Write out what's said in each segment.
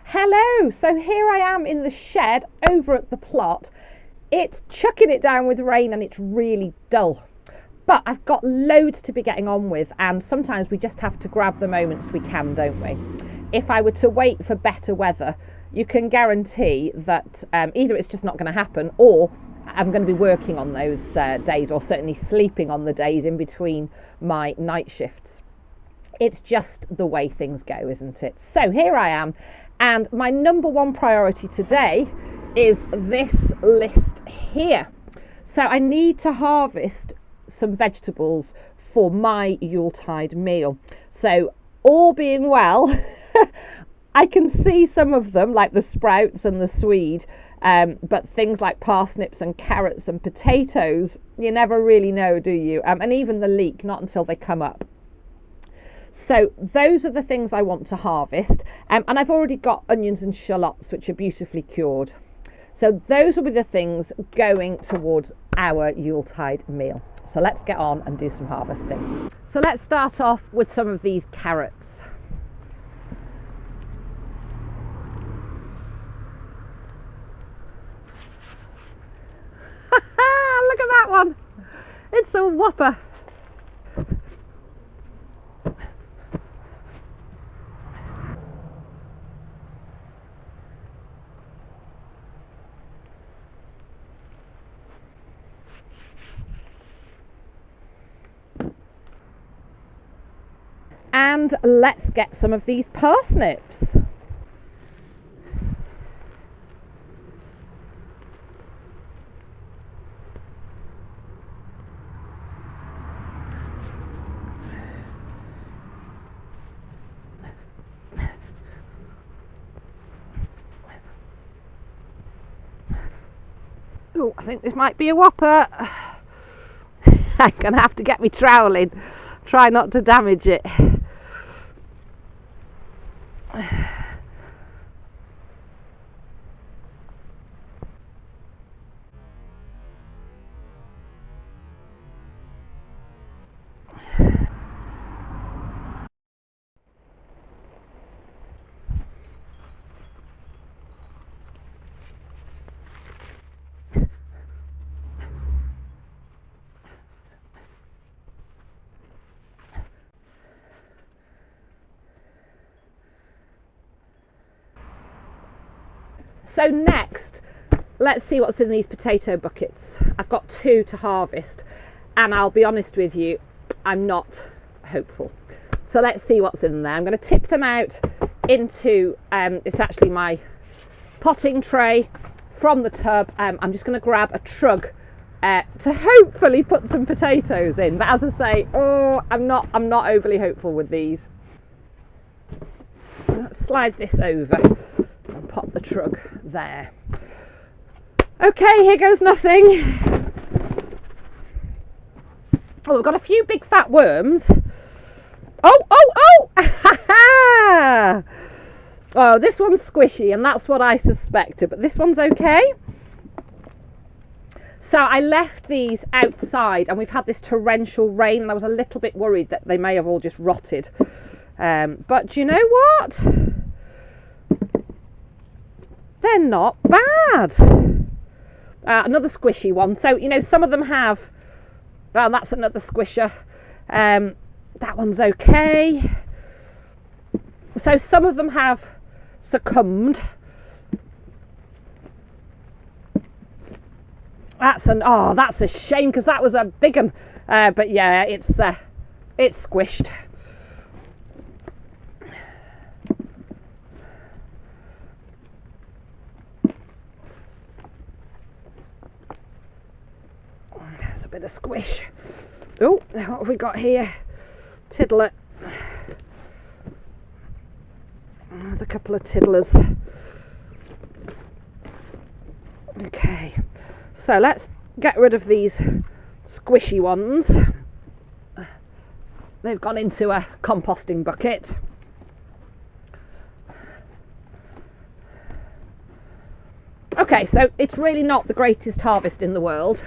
Hello, so here I am in the shed over at the plot. It's chucking it down with rain and it's really dull. But I've got loads to be getting on with, and sometimes we just have to grab the moments we can, don't we? If I were to wait for better weather, you can guarantee that either it's just not going to happen, or I'm going to be working on those days, or certainly sleeping on the days in between my night shifts. It's just the way things go, isn't it? So here I am, and my number one priority today is this list here. So I need to harvest some vegetables for my Yuletide meal. So all being well, I can see some of them, like the sprouts and the swede, but things like parsnips and carrots and potatoes, you never really know, do you? And even the leek, not until they come up. So those are the things I want to harvest, and I've already got onions and shallots which are beautifully cured. So those will be the things going towards our Yuletide meal. So let's get on and do some harvesting. So let's start off with some of these carrots. Look at that one, it's a whopper. And let's get some of these parsnips. Oh, I think this might be a whopper. I'm gonna have to get me trowel in, try not to damage it. So next, let's see what's in these potato buckets. I've got 2 to harvest, and I'll be honest with you, I'm not hopeful. So let's see what's in there. I'm going to tip them out into, it's actually my potting tray from the tub. I'm just going to grab a trug to hopefully put some potatoes in. But as I say, I'm not overly hopeful with these. Let's slide this over and pop the trug there. Okay, here goes nothing. Oh, we've got a few big fat worms. Oh! Oh, this one's squishy, and that's what I suspected, but this one's okay. So I left these outside, and we've had this torrential rain, and I was a little bit worried that they may have all just rotted. But you know what? They're not bad. Another squishy one. So, you know, some of them have... Well, that's another squisher. That one's okay. So some of them have succumbed. That's a shame, because that was a big one. But yeah, it's squished. There's a bit of squish. Oh, what have we got here? Tiddler. Another couple of tiddlers. Okay, so let's get rid of these squishy ones. They've gone into a composting bucket. Okay, so it's really not the greatest harvest in the world.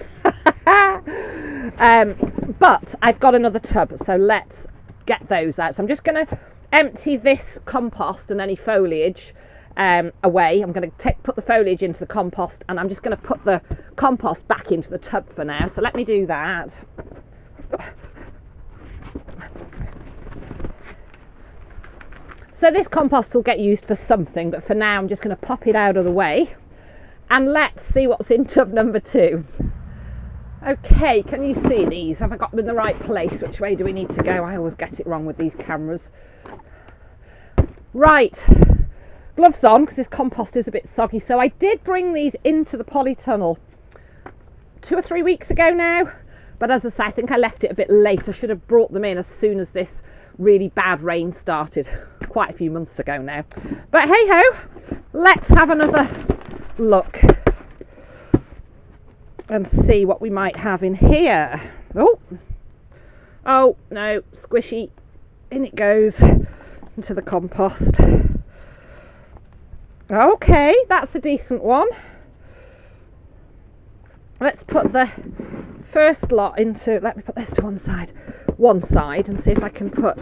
But I've got another tub, so let's get those out. So I'm just going to empty this compost and any foliage away. I'm going to put the foliage into the compost, and I'm just going to put the compost back into the tub for now. So let me do that. So this compost will get used for something, but for now I'm just going to pop it out of the way, and let's see what's in tub number 2. Okay, can you see these? Have I got them in the right place? Which way do we need to go? I always get it wrong with these cameras. Right, gloves on because this compost is a bit soggy. So I did bring these into the polytunnel 2 or 3 weeks ago now, but as I say, I think I left it a bit late. I should have brought them in as soon as this really bad rain started quite a few months ago now. But hey ho, let's have another look and see what we might have in here. Oh no, squishy, in it goes into the compost. Okay, that's a decent one. Let's put the first lot into, let me put this to one side and see if I can put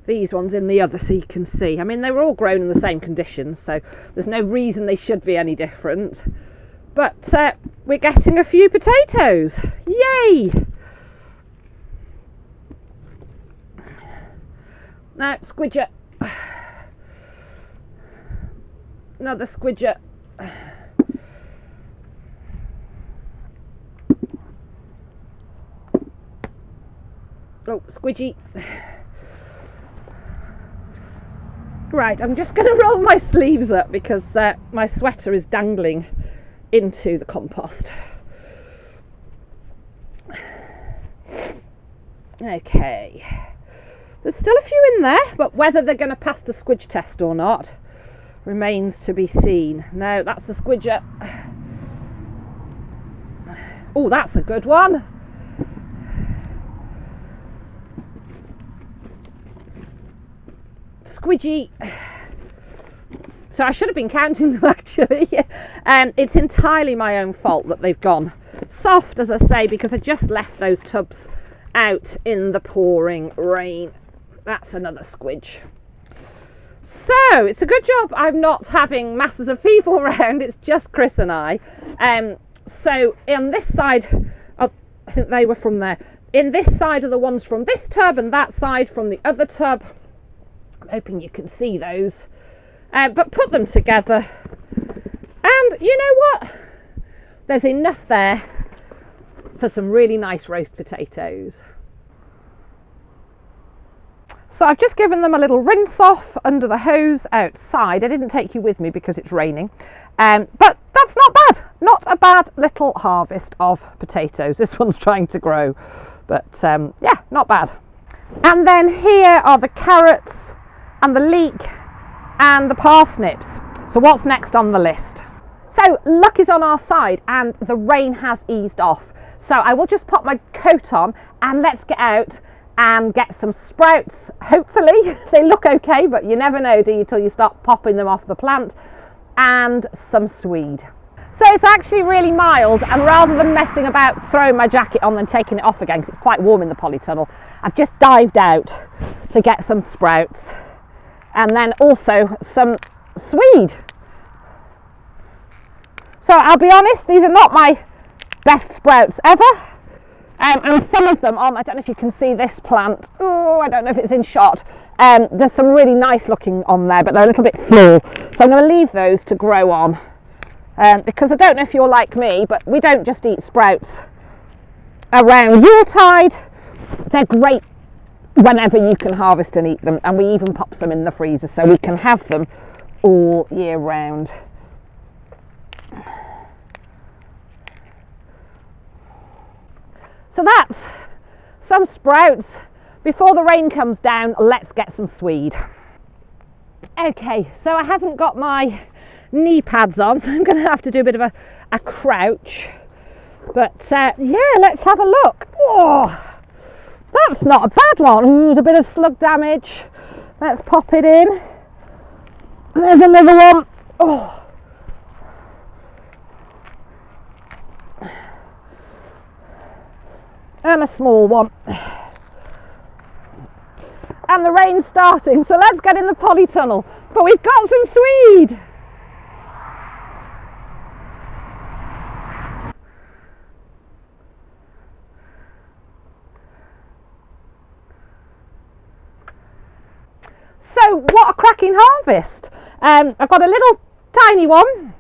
these ones in the other so you can see. I mean, they were all grown in the same conditions, so there's no reason they should be any different. But we're getting a few potatoes. Yay! Now, squidger. Another squidger. Oh, squidgy. Right, I'm just going to roll my sleeves up because my sweater is dangling into the compost. Okay, there's still a few in there, but whether they're going to pass the squidge test or not remains to be seen. No, that's the squidger. Oh, that's a good one. Squidgy. So I should have been counting them actually. It's entirely my own fault that they've gone soft, as I say, because I just left those tubs out in the pouring rain. That's another squidge. So it's a good job I'm not having masses of people around. It's just Chris and I. So on this side, I think they were from there. In this side are the ones from this tub, and that side from the other tub. I'm hoping you can see those. But put them together, and you know what? There's enough there for some really nice roast potatoes. So I've just given them a little rinse off under the hose outside. I didn't take you with me because it's raining, but that's not bad. Not a bad little harvest of potatoes. This one's trying to grow, but yeah, not bad. And then here are the carrots and the leek and the parsnips. So what's next on the list? So luck is on our side and the rain has eased off. So I will just pop my coat on and let's get out and get some sprouts. Hopefully they look okay, but you never know, do you, till you start popping them off the plant. And some swede. So it's actually really mild, and rather than messing about throwing my jacket on and taking it off again because it's quite warm in the polytunnel, I've just dived out to get some sprouts. And then also some swede. So I'll be honest, these are not my best sprouts ever. And some of them on, I don't know if you can see this plant. Oh, I don't know if it's in shot. There's some really nice looking on there, but they're a little bit small. So I'm going to leave those to grow on. Because I don't know if you're like me, but we don't just eat sprouts around Yuletide. They're great whenever you can harvest and eat them, and we even pop some in the freezer so we can have them all year round. So that's some sprouts. Before the rain comes down, let's get some swede. Okay, so I haven't got my knee pads on, so I'm going to have to do a bit of a crouch, but yeah, let's have a look. Oh, that's not a bad one. There's a bit of slug damage. Let's pop it in. There's another one. Oh. And a small one. And the rain's starting, so let's get in the polytunnel. But we've got some swede. harvest. I've got a little tiny one.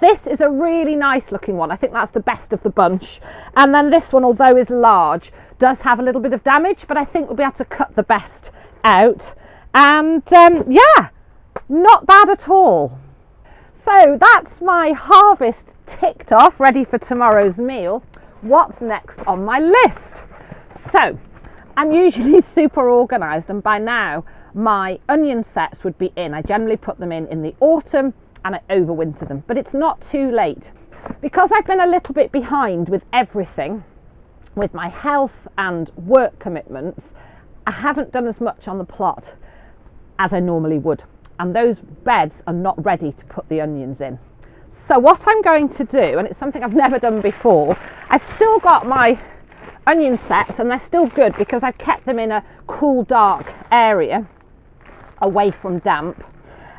This is a really nice looking one. I think that's the best of the bunch. And then this one, although is large, does have a little bit of damage, but I think we'll be able to cut the best out. And yeah, not bad at all. So that's my harvest ticked off, ready for tomorrow's meal. What's next on my list? So I'm usually super organised, and by now my onion sets would be in. I generally put them in the autumn and I overwinter them, but it's not too late. Because I've been a little bit behind with everything, with my health and work commitments, I haven't done as much on the plot as I normally would, and those beds are not ready to put the onions in. So what I'm going to do, and it's something I've never done before, I've still got my onion sets and they're still good because I've kept them in a cool, dark area away from damp.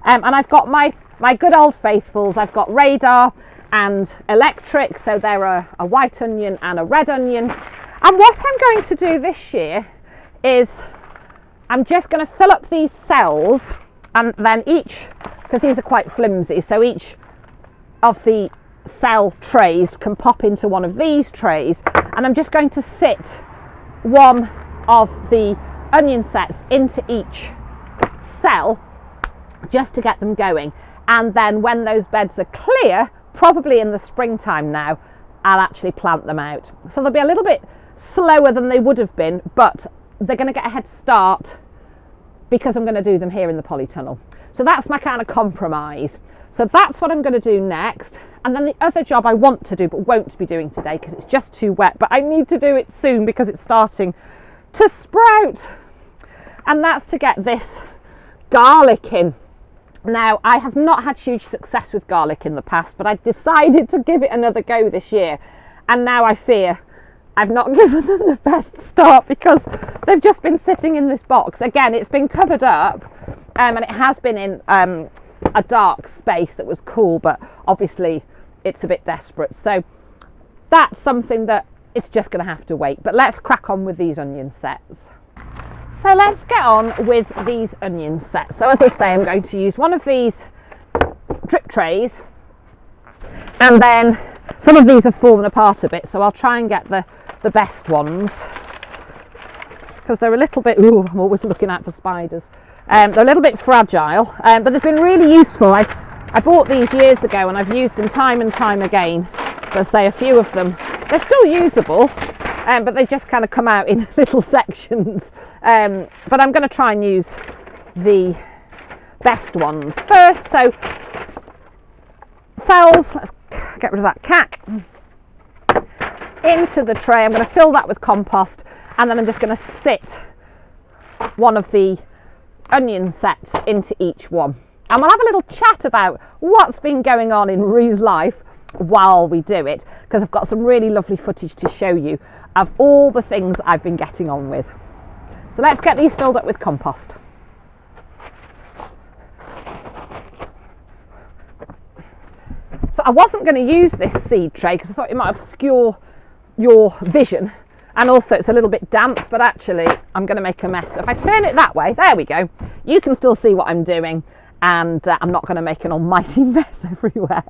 And I've got my good old faithfuls. I've got radar and electric, so they're a white onion and a red onion. And what I'm going to do this year is I'm just going to fill up these cells, and then each, because these are quite flimsy, so each of the cell trays can pop into one of these trays, and I'm just going to sit one of the onion sets into each cell just to get them going. And then when those beds are clear, probably in the springtime now, I'll actually plant them out. So they'll be a little bit slower than they would have been, but they're going to get a head start because I'm going to do them here in the polytunnel. So that's my kind of compromise. So that's what I'm going to do next. And then the other job I want to do but won't be doing today because it's just too wet, but I need to do it soon because it's starting to sprout. And that's to get this garlic in. Now, I have not had huge success with garlic in the past, but I decided to give it another go this year. And now I fear I've not given them the best start because they've just been sitting in this box. Again, it's been covered up and it has been in a dark space that was cool, but obviously it's a bit desperate. So that's something that it's just going to have to wait. But let's crack on with these onion sets. So let's get on with these onion sets. So as I say, I'm going to use one of these drip trays, and then some of these have fallen apart a bit, so I'll try and get the best ones because they're a little bit, ooh, I'm always looking out for spiders. They're a little bit fragile, but they've been really useful. I bought these years ago and I've used them time and time again. So I say a few of them, they're still usable, but they just kind of come out in little sections. But I'm going to try and use the best ones first. So cells, let's get rid of that cack, into the tray. I'm going to fill that with compost, and then I'm just going to sit one of the onion sets into each one, and we'll have a little chat about what's been going on in Rue's life while we do it, because I've got some really lovely footage to show you of all the things I've been getting on with. So let's get these filled up with compost. So I wasn't going to use this seed tray because I thought it might obscure your vision, and also it's a little bit damp, but actually I'm going to make a mess. So if I turn it that way, there we go, you can still see what I'm doing, and I'm not going to make an almighty mess everywhere.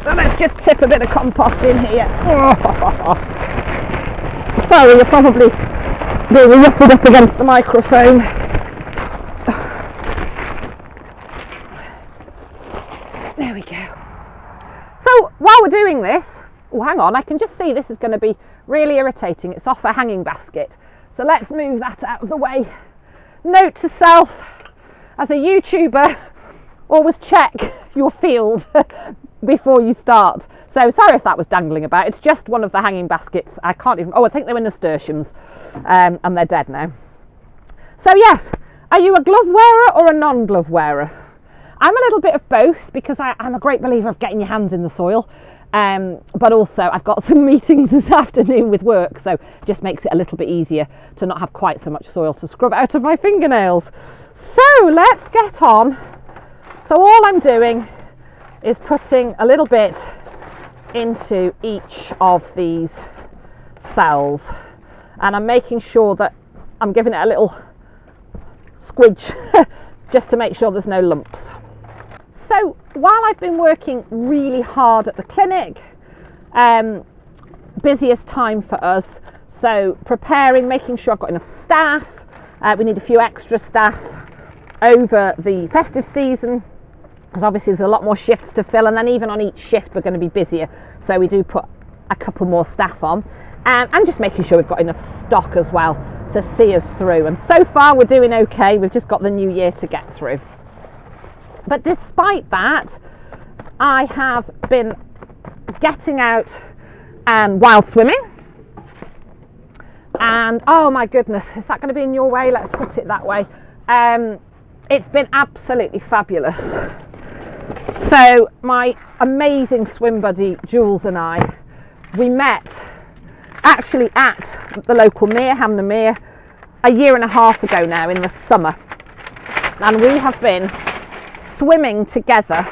So let's just tip a bit of compost in here. Sorry, you're probably being ruffled up against the microphone. There we go. So while we're doing this, oh hang on, I can just see this is going to be really irritating. It's off a hanging basket. So let's move that out of the way. Note to self, as a YouTuber, always check your field before you start. So sorry if that was dangling about. It's just one of the hanging baskets. I can't even, oh, I think they were nasturtiums, and they're dead now. So yes, are you a glove wearer or a non-glove wearer? I'm a little bit of both because I'm a great believer of getting your hands in the soil, but also I've got some meetings this afternoon with work, so it just makes it a little bit easier to not have quite so much soil to scrub out of my fingernails. So let's get on. So all I'm doing is putting a little bit into each of these cells, and I'm making sure that I'm giving it a little squidge just to make sure there's no lumps. So while I've been working really hard at the clinic, busiest time for us, so preparing, making sure I've got enough staff. We need a few extra staff over the festive season, because obviously there's a lot more shifts to fill, and then even on each shift we're going to be busier, so we do put a couple more staff on, and just making sure we've got enough stock as well to see us through. And so far we're doing okay. We've just got the new year to get through. But despite that, I have been getting out and wild swimming, and oh my goodness, is that going to be in your way? Let's put it that way. It's been absolutely fabulous. So my amazing swim buddy Jules and I, we met actually at the local mere, Hamner Mere, a year and a half ago now in the summer, and we have been swimming together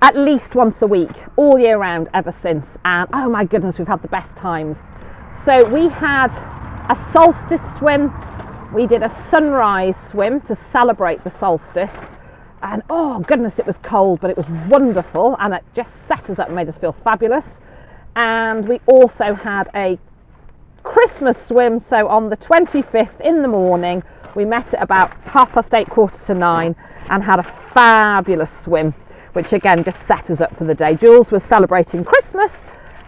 at least once a week all year round ever since, and oh my goodness, we've had the best times. So we had a solstice swim, we did a sunrise swim to celebrate the solstice, and oh goodness, it was cold, but it was wonderful, and it just set us up and made us feel fabulous. And we also had a Christmas swim, so on the 25th in the morning we met at about 8:30, 8:45, and had a fabulous swim, which again just set us up for the day. Jules was celebrating Christmas,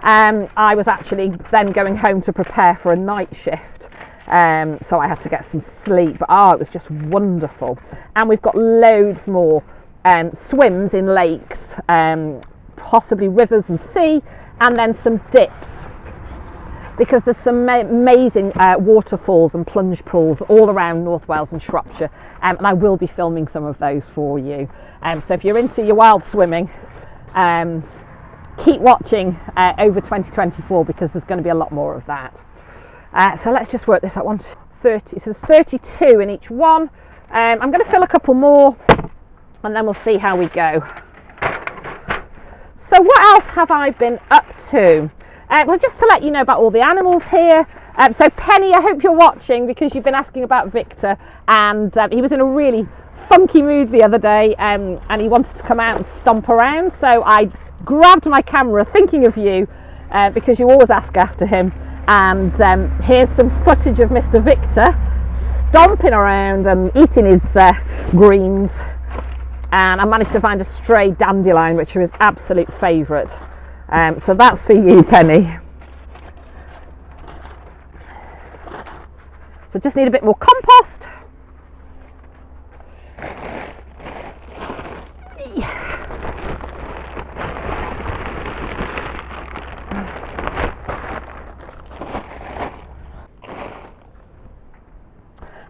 I was actually then going home to prepare for a night shift, so I had to get some sleep, but it was just wonderful. And we've got loads more swims in lakes, possibly rivers and sea, and then some dips, because there's some amazing waterfalls and plunge pools all around North Wales and Shropshire, and I will be filming some of those for you. So if you're into your wild swimming, keep watching over 2024, because there's going to be a lot more of that. So let's just work this out. 30, so there's 32 in each one. I'm going to fill a couple more, and then we'll see how we go. So what else have I been up to? Well, just to let you know about all the animals here. So Penny, I hope you're watching, because you've been asking about Victor, and he was in a really funky mood the other day, and he wanted to come out and stomp around, so I grabbed my camera thinking of you, because you always ask after him, and here's some footage of Mr. Victor stomping around and eating his greens. And I managed to find a stray dandelion, which are his absolute favourite. So that's for you, Penny. So just need a bit more compost.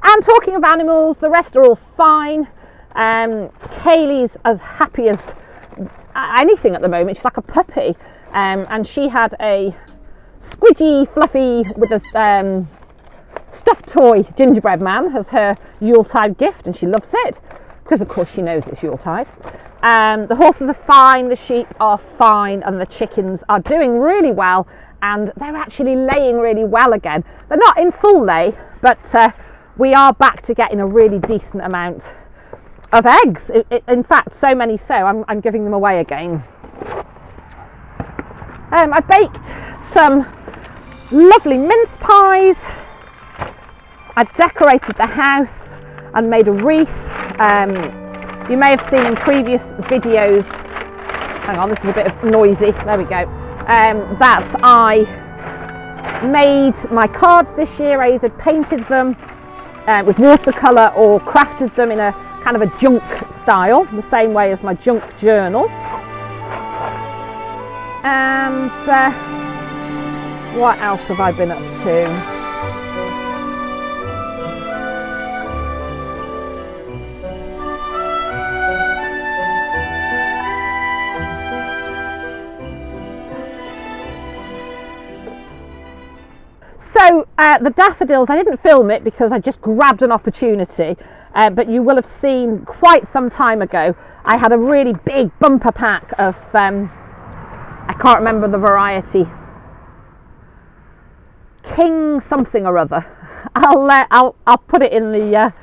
And talking of animals, the rest are all fine. Kaylee's as happy as anything at the moment. She's like a puppy, and she had a squidgy fluffy with a stuffed toy gingerbread man as her Yuletide gift, and she loves it because of course she knows it's Yuletide. The horses are fine, the sheep are fine, and the chickens are doing really well, and they're actually laying really well again. They're not in full lay, but we are back to getting a really decent amount of eggs. In fact, so many so I'm giving them away again. I baked some lovely mince pies. I decorated the house and made a wreath. You may have seen in previous videos, hang on, this is a bit of noisy, there we go, that I made my cards this year. I either painted them with watercolour or crafted them in a kind of a junk style, the same way as my junk journal. And what else have I been up to? So the daffodils, I didn't film it because I just grabbed an opportunity, but you will have seen quite some time ago I had a really big bumper pack of, I can't remember the variety, King something or other. I'll put it in the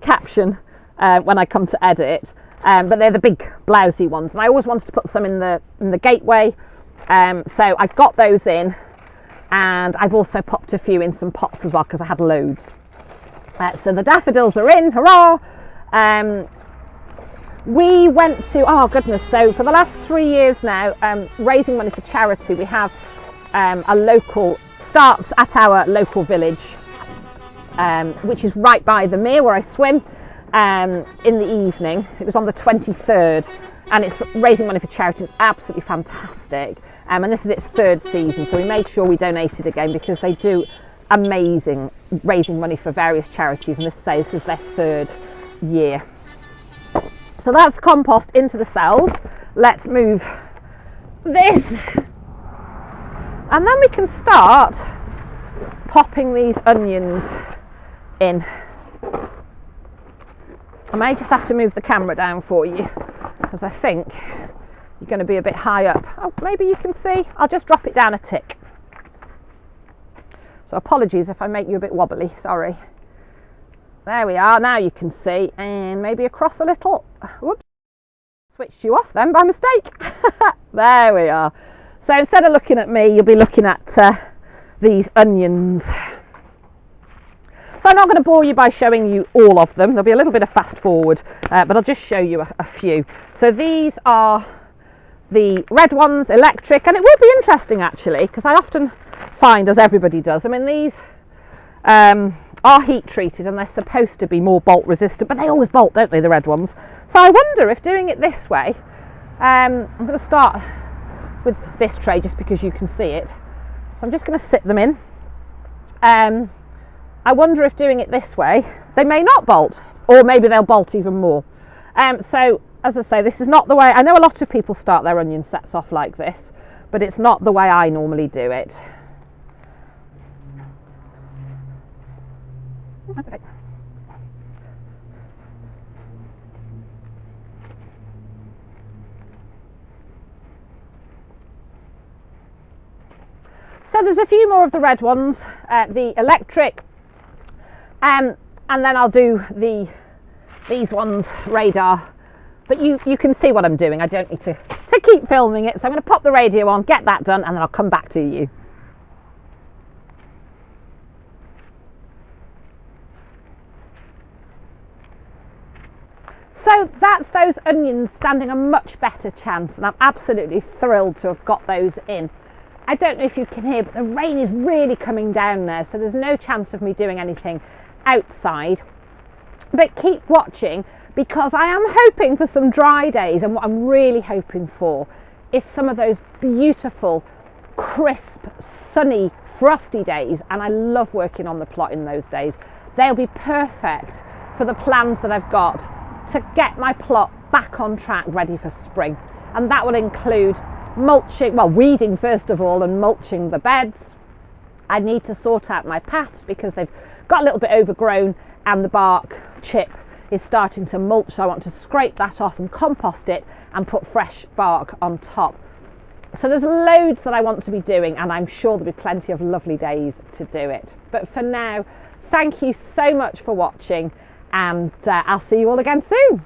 caption when I come to edit. But they're the big blousy ones, and I always wanted to put some in the gateway. So I've got those in, and I've also popped a few in some pots as well because I had loads. So the daffodils are in, hurrah! We went to, oh goodness, so for the last 3 years now, raising money for charity, we have a local, starts at our local village, which is right by the mere where I swim, in the evening. It was on the 23rd, and it's raising money for charity. It's absolutely fantastic, and this is its 3rd season, so we made sure we donated again because they do amazing raising money for various charities, and this is their 3rd year. So that's compost into the cells. Let's move this, and then we can start popping these onions in. I may just have to move the camera down for you because I think you're going to be a bit high up. Oh, maybe you can see. I'll just drop it down a tick. So apologies if I make you a bit wobbly, sorry. There we are, now you can see, and maybe across a little. Whoops, switched you off then by mistake. There we are. So instead of looking at me, you'll be looking at these onions. So I'm not going to bore you by showing you all of them. There'll be a little bit of fast forward, but I'll just show you a few. So these are the red ones, electric, and it will be interesting actually, because I often find, as everybody does, I mean these are heat treated and they're supposed to be more bolt resistant, but they always bolt, don't they, the red ones? So I wonder if doing it this way, I'm going to start with this tray just because you can see it. So I'm just going to sit them in. I wonder if doing it this way, they may not bolt, or maybe they'll bolt even more. So as I say, this is not the way, I know a lot of people start their onion sets off like this, but it's not the way I normally do it. Okay. So there's a few more of the red ones, the electric, and then I'll do these ones, radar, but you can see what I'm doing. I don't need to keep filming it, so I'm going to pop the radio on, get that done, and then I'll come back to you. So that's those onions standing a much better chance, and I'm absolutely thrilled to have got those in. I don't know if you can hear, but the rain is really coming down there, so there's no chance of me doing anything outside. But keep watching, because I am hoping for some dry days, and what I'm really hoping for is some of those beautiful, crisp, sunny, frosty days, and I love working on the plot in those days. They'll be perfect for the plans that I've got to get my plot back on track, ready for spring, and that will include mulching, well, weeding first of all, and mulching the beds. I need to sort out my paths because they've got a little bit overgrown and the bark chip is starting to mulch, so I want to scrape that off and compost it and put fresh bark on top. So there's loads that I want to be doing, and I'm sure there'll be plenty of lovely days to do it. But for now, thank you so much for watching, and I'll see you all again soon.